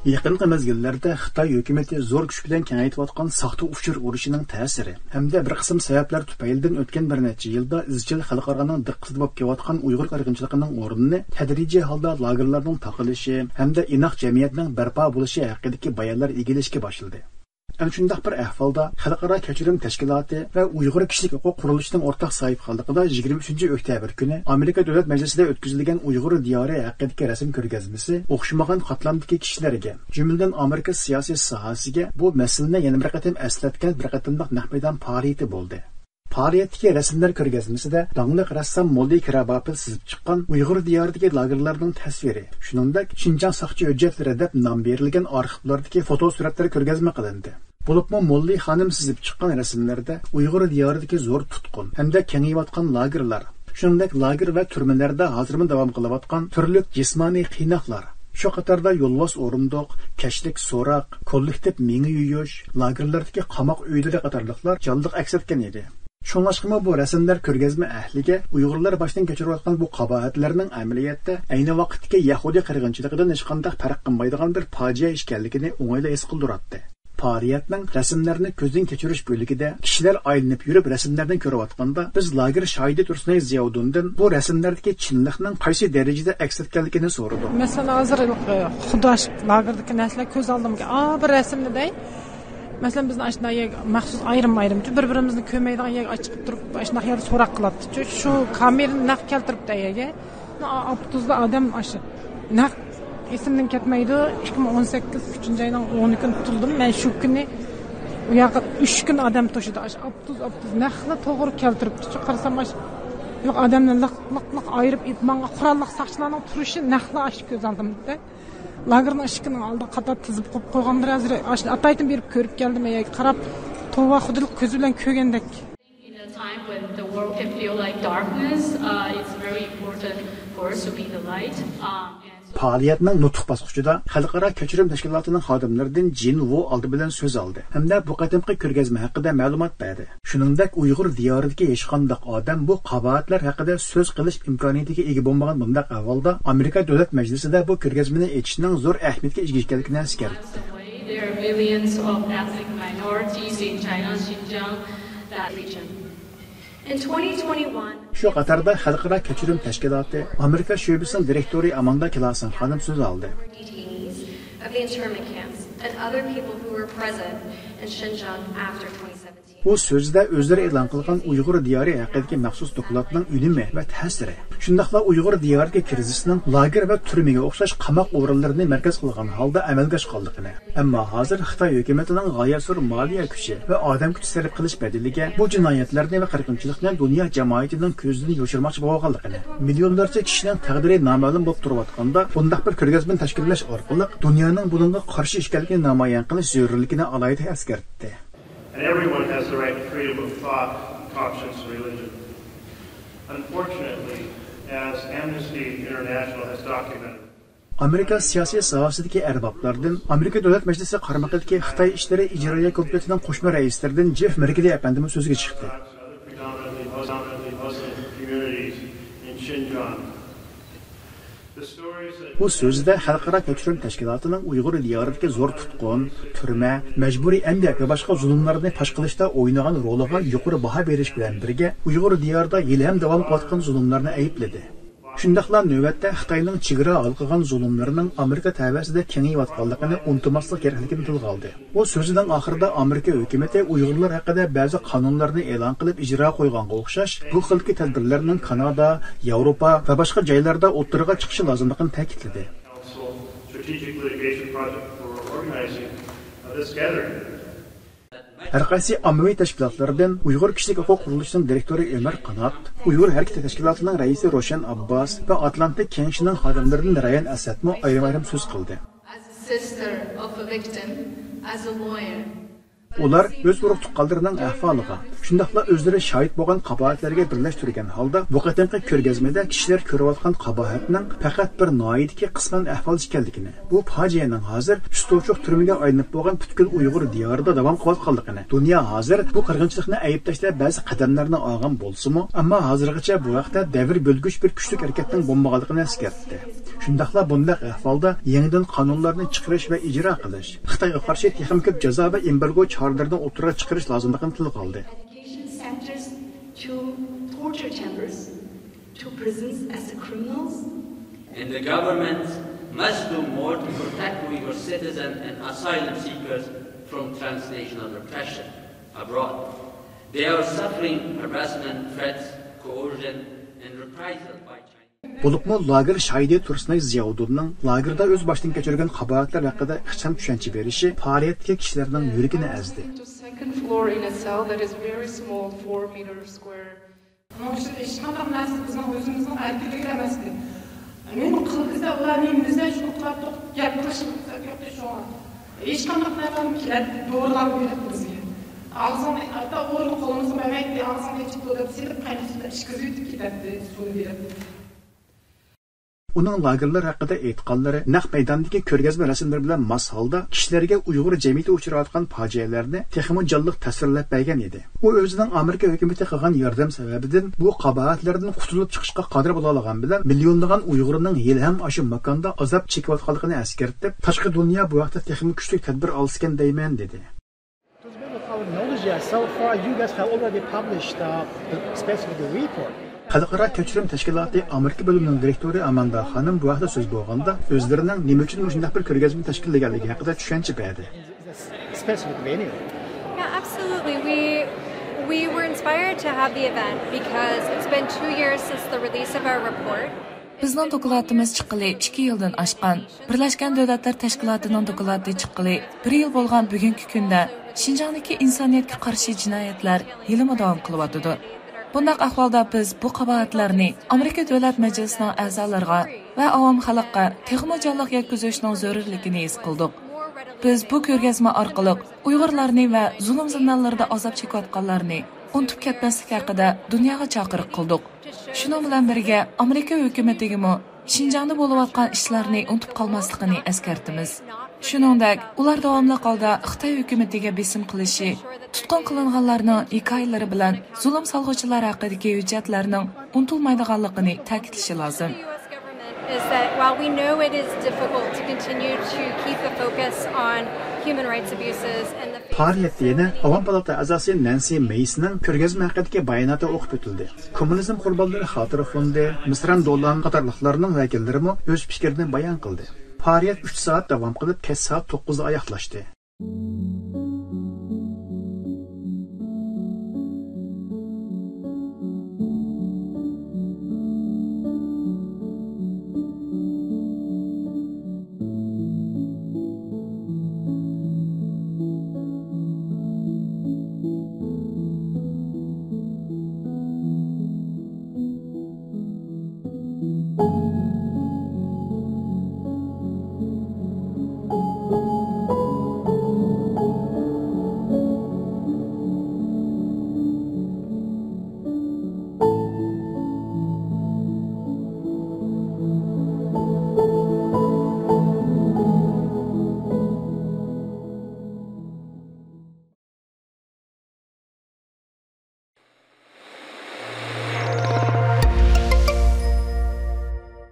Yaqinqi mezgillarda Xitoy hukumatı zo'r kuch bilan kengaytayotgan saxta uchur urushining ta'siri hamda bir qism sabablar tufaylidan o'tgan bir necha yilda izchil xalqaroning diqqatida bo'lib kelayotgan Uyg'ur qirg'inchiligining o'rnini tadrijiy holda lagerlarning taqilishi hamda inoq jamiyatning barpo bo'lishi haqidagi bayonlar egilishga boshladi. Ana shunday bir ahvolda Xalqaro kechirim tashkiloti va Uyg'ur kishilik huquq qurilishining o'rtaq sohibxonligida 23-oktyabr kuni Amerika Davlat Majlisida o'tkazilgan Uyg'ur diyori haqidagi rasm ko'rgazmasi o'xshamagan qatlamdagi kishilarga, jumladan Amerika siyosiy sohasiga bu masalani yana bir qatam eslatgan bir qatimliq nahmadan faoliyati bo'ldi. Faoliyatdagi rasmlar ko'rgazmasida dangliq rassom Molli Kirabapil sizib chiqqan Uyg'ur diyoridagi lagerlarning tasviri, shuningdek Xinjiang soqchi hujjatlari deb nom berilgan arxivlardagi fotosuratlar ko'rgazma qilindi. Bo'libmi Molli xonim sizib chiqqan rasmlarda Uyg'ur diyoridagi zo'r tutqun hamda kengayotgan lagerlar, shuningdek lager va turmalarda hozirmi davom qilayotgan turli jismoniy qiynoqlar, shu qatorda yo'lvoz o'rindiq, kashlik so'roq, kollektiv mengi yuyish, lagerlardagi qamoq uylari qatorliqlar jonliq aks etgan edi. Shunlashqimi bu rasmlar ko'rgazma ahliga Uyg'urlar boshdan kechirayotgan bu qabohatlarning amaliyotda ayni vaqtdagi Yahudi qirg'inchiligidan hech qanday farq qilmaydigan bir fojia ekanligini o'ng'ayla his qildiradi. Faoliyatning rasmlarni ko'zdan kechirish bo'ligida kishilar aylanib yurib rasmlarni ko'rayotganda biz lager shohidi Tursunay Ziyovuddindan bu rasmlardagi chinlikning qaysi darajada aks etganligini so'radik. Masalan, hozir Xudosh lagerdagi narsalar ko'z oldimga bir rasmda Mesela bizden aşağıda maxsus ayrım bir-birimizni kömeydiğen yer açıp durup aşağıda yer sorak kılattı. Şu kamerayı nak keltirip de yege. Abduzda adam aşı. Nak isimden ketmeydi. 2018 3. aydan 10 gün tutuldum. Ben şu günü uyağı 3 gün adam taşıdı. Abduz nakla doğru keltiripti. Şu karasam yok adamla lak ayırıp itmanga kurallık sakçılarının turuşu nakla aşıp göz aldım da. Lagerning eshigini oldi qator tizib qo'yib qo'ygandir hozir ataytim berib ko'rib keldim qarab tova xudolik ko'z bilan ko'rgandek. In a time when the world can feel like darkness, it's very important for us to be the light. Faoliyatning nutq bosqichida Xalqaro kechirim tashkilotining xodimlaridan Jin Wu oldi bilan so'z oldi hamda bu qatimqi ko'rgazma haqida ma'lumot berdi. Shuningdek, Uyg'ur diyoridagi hech qanday odam bu qabohatlar haqida so'z qilish imkoniyatiga ega bo'lmagan bunday ahvolda Amerika Davlat Majlisida bu ko'rgazmani echishning zo'r ahamiyatga ega ekanligini eskartdi. There are millions of ethnic minorities in China, Xinjiang, that region. In 2021, Shu qatorda Xalqaro kechirim tashkiloti Amerika sho'basining direktori Amanda Klasen xonim so'z oldi. Of the internment camps and other people who were present in Xinjiang after 2017. Bu so'zda o'zlari e'lon qilgan Uyg'ur diyori haqidagi maxsus dokladning unumi va ta'siri, shundaqla Uyg'ur diyoriga kirizishning lager va turmaga o'xshash qamoq o'rinlarini markaz qilgan holda amalga oshganligini, ammo hozir Xitoy hukumatining g'oyasur moliya kuchi va odam kuchi sarf qilish badiliga bu jinoyatlarni va qirg'inchilikni dunyo jamoatining ko'zidan yoshirmoqchi bo'lganligini, millionlarcha kishining taqdiri noma'lum bo'lib turayotganda bunday bir ko'rgazma tashkillash orqali dunyoning bunga qarshi ekanligini namoyon qilish zarurligini alohida eskartdi. And everyone has the right to freedom of thought, conscience, and religion. Unfortunately, as Amnesty International has documented, Amerika siyosiy sohasidagi arboblardan Amerika Davlat Majlisi qaramaqidagi Xitoy ishlari ijroiya komitetining qo'shma raislaridan Jeff Merkley apandimi so'zga chiqdi. Bu so'zda Xalqaro kechirim tashkilotining Uyg'ur diyoridagi zo'r tutqun, turma, majburiy emgak va boshqa zulmlarni fosh qilishda o'ynagan roliga yuqori baho berish bilan birga Uyg'ur diyorida yil ham davom etayotgan zulmlarni aybladi. Shundaqla navbatda Xitoyning chegara olqigan zulmlarining Amerika ta'sirida kengayotganligini unutmaslik kerakligini tilga oldi. Bu so'zining oxirida Amerika hukumati Uyg'urlar haqida ba'zi qonunlarni e'lon qilib ijro qo'yganga o'xshash bu xilki tadbirlarning Kanada, Yevropa va boshqa joylarda o'tirg'a chiqishi lozimligini ta'kidladi. Her qaysi ommaviy tashkilotlardan Uyg'ur kishilik huquq qurilishining direktori Ömer Qanat, Uyg'ur harakati tashkilotining raisi Roshan Abbas va Atlantik kengashining xodimlaridan Rayan Asadmo ayrim so'z qildi. Ular o'z urug' tuqqanlarining ahvoliga, shundaqla o'zlari shohid bo'lgan qabohatlarga birlashtirgan holda bu qatimqi ko'rgazmada kishilar ko'rayotgan qabohatning faqat bir noyidki qisman ahvol ekanligini, bu fojianing hozir ustovuchuq turmaga aylanib bo'lgan butkul Uyg'ur diyorida davom qilayotganligini, dunyo hozir bu qirg'inchilikni ayblashda ba'zi qadamlarni olgan bo'lsa-mu, ammo hozirgacha bu vaqtda davr bo'lgich bir kuchli harakatning bo'lmaganligini eskartdi. Shundaqla bundaq ahvolda yangidan qonunlarni chiqarish va ijro qilish, Xitoyga qarshi texnik ko'p jazo va embargo choralarini o'tirib chiqarish lozimligini tilga oldi. Education centers to torture chambers, to prisons as criminals. And the government must do more to protect Uyghur citizens and asylum seekers from transnational repression abroad. They are suffering harassment, threats, coercion, and reprisal by China. Bulupmu lager şahidi Tursunay Ziyauddinning lagerda o'z boshidan kechirgan qabohatlar haqida ixcham tushuncha berishi faoliyatga kishilarning yuragini ezdi. Second floor in a cell that is very small, 4 meters square. Ешқандай нәрсе біздің өзіміздің әрекетке еместі. Мен қылғызда олармен бізде шоқлап гәп қылышып көпті шоға. Ешқандай нәрсе келеді, doğrular береді бізге. Ağzını hatta orada kolumuzu memekle ağzını geçip dolayıp silip kaynatıp işkiziyip giderdi, su verdi. Uning lagerlar haqida aytganlari naq maydondagi ko'rgazma rasmlar bilan mos holda kishilarga Uyg'ur jamiyati uchrayotgan fojialarni texmo jonliq tasvirlab bergan edi. U o'zining Amerika hukumati qilgan yordam sababidan bu qabohatlardan qutulib chiqishga qodir bo'la olgan bilan millionlagan Uyg'urning yil ham shu makonda azob chekayotganligini eskartib, tashqi dunyo bu vaqtda texmo kuchli tadbir olsgan deyman dedi. So far, you guys have already published the specific report. Xalqaro kechirim tashkiloti Amerika bo'limining direktori Amanda Xanim bu vaqtda so'z bo'lganda o'zlarining nima uchun shunday bir ko'rgazma tashkillaganligi haqida tushuncha berdi. Specific venue. Yeah, absolutely. We were inspired to have the event because it's been 2 years since the release of our report. Bizning dokladimiz chiqqili 2 yildan oshgan. Birlashgan Davlatlar Tashkilotining dokladi chiqqili 1 yil bo'lgan bugungi kunda Xinjiangdagi insoniyatga qarshi jinoyatlar yilmi davom qilyotdi. Bundaq ahvolda biz bu qabohatlarni Amerika Davlat Majlisining a'zolariga va avom xalqqa texmo jonliq yetkazishning zarurligini his qildik. Biz bu ko'rgazma orqali Uyg'urlarni va zulm zindonlarida azob chekayotganlarni unutib ketmaslik haqida dunyoga chaqiriq qildik. Shuning bilan birga Amerika hukumatiga Xinjiangda bo'layotgan ishlarni unutib qolmasligini eskartamiz. Shuningdek, ular davomli holda Xitoy hukumatiga besim qilishi, tutqun qilinganlarning hikoyalari bilan zulm solg'uvchilar haqidagi hujjatlarning unutilmaydiganligini ta'kidlashi lozim. Is that while we know it is difficult to continue to keep the focus on human rights abuses and the Faoliyatda yana Avam palata a'zosi Nancy Mace'ning ko'rgazma haqidagi bayonoti o'qib o'tildi. Kommunizm qurbonlari xotira fondi, Misran Do'lan qatorliqlarining vakillari o'z fikrini bayon qildi. Faoliyat 3 soat davom qilib, kech soat 9 da oyoqlashdi.